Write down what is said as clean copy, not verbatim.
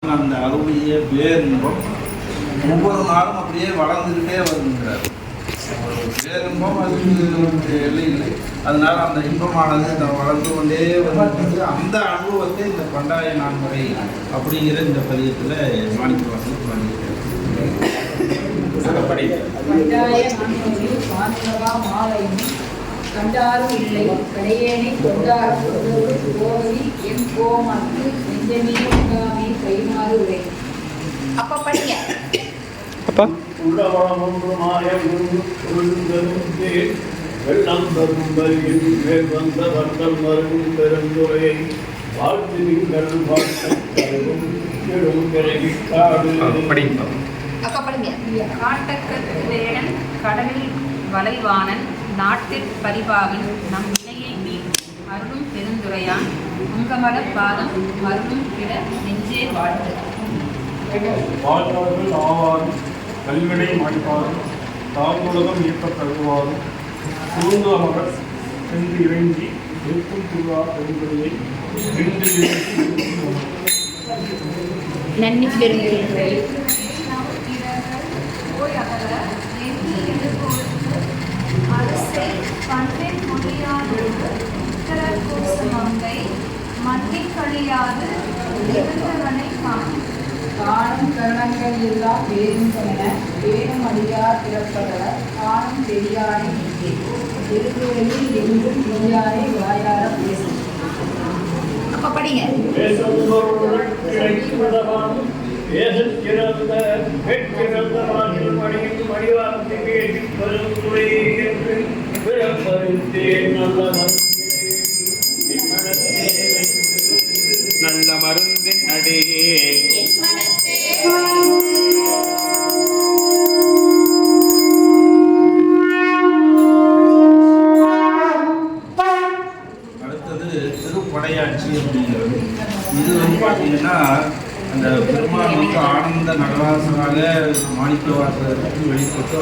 அந்த அருளிய பேரின்பம் ஒவ்வொரு நாளும் அப்படியே வளர்ந்துக்கிட்டே வருகின்றார். பேரின்பம் அதுக்கு எல்லை இல்லை. அதனால அந்த இன்பமானது வளர்ந்து கொண்டே வந்து அந்த அனுபவத்தை இந்த பண்டாய நான்முறை அப்படிங்கிற இந்த பதியத்தில் மாணிக்கவாசகர் பண்ணியிருக்கார். கண்டாரும் இல்லை கடையேனை கொண்டாரும் கோவி என் கோமாக்கு நெஞ்சமே உண்டாமே கைமாறு உரை. அப்பா படிங்க. அப்பா வெள்ளம் தரும்பலில் மேல் வந்த வந்தல் மருகும் பெருந்துரையை வாழ்த்து நீங்கள் வாழ்த்தும் காடு. காட்டக்கத்து வேடன் கடலில் வளைவானன் நாட்டிற் பரிபாகன் நம் வினையை மீன் அருளும் பெருந்துரையான் உங்கமல பாதம் அருளும் கிட நெஞ்சே வாழ்த்து. வாழ்வார்கள் ஆவாரும் கல்வினை மாய்ப்பாரும் தாழ்வுலகம் இயக்கத் தருவாரும் சுருங்கமகர் சென்று இறங்கி இருக்கும் திருவா பெருந்துரையை நன்னி பெருந்துரை அரசை பண்பின் முடியாது உத்தரகோசமங்கை மண்ணின் கழியாது இருந்தவனை காணும். காணும் கரணங்கள் இல்லா பேரும் என பேரும் அடியார் பிறப்பவர் காணும் பெரியாரை நீக்கே திருக்குறளில் எங்கும் பெரியாரை வாயார பேசும். அப்ப படிங்க. பேசச்சிறந்த கேட்கிறந்த வாக்கில் மணியின் மணிவார்த்தை பேசி பருந்துரை என்று பிறப்பருத்தேன் நல்ல மருந்தின் அடியே அடுத்தது திருப்படையாட்சி அப்படிங்கிறது. இது வந்து பார்த்தீங்கன்னா அந்த பெருமாள் வந்து ஆனந்த நடராசனாக மாணிக்கவாசகருக்கு வெளிப்பட்டு